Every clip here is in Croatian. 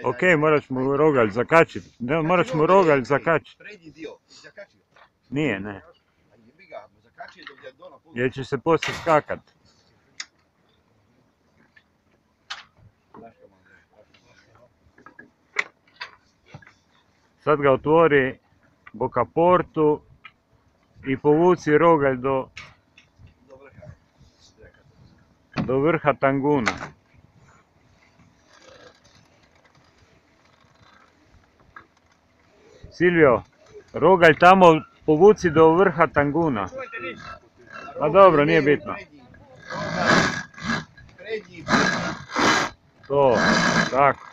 Ok, moraš mu rogalj zakačit. Ne, moraš mu rogalj zakačit. Nije, ne. Jer će se poslije skakat. Sad ga otvori bokaportu i povuci rogalj do vrha tanguna. Silvio, rogalj tamo povuci do vrha tanguna. Pa dobro, nije bitno. To, tako.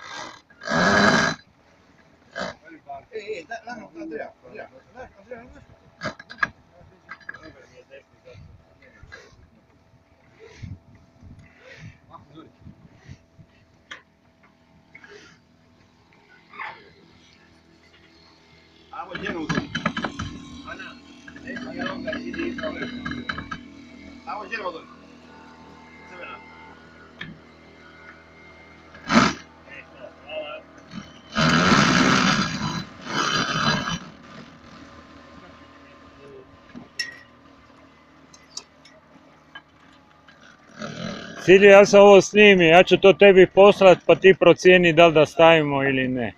Silvio, ja sam ovo snimio, ja ću to tebi poslat pa ti procijeni da li da stavimo ili ne.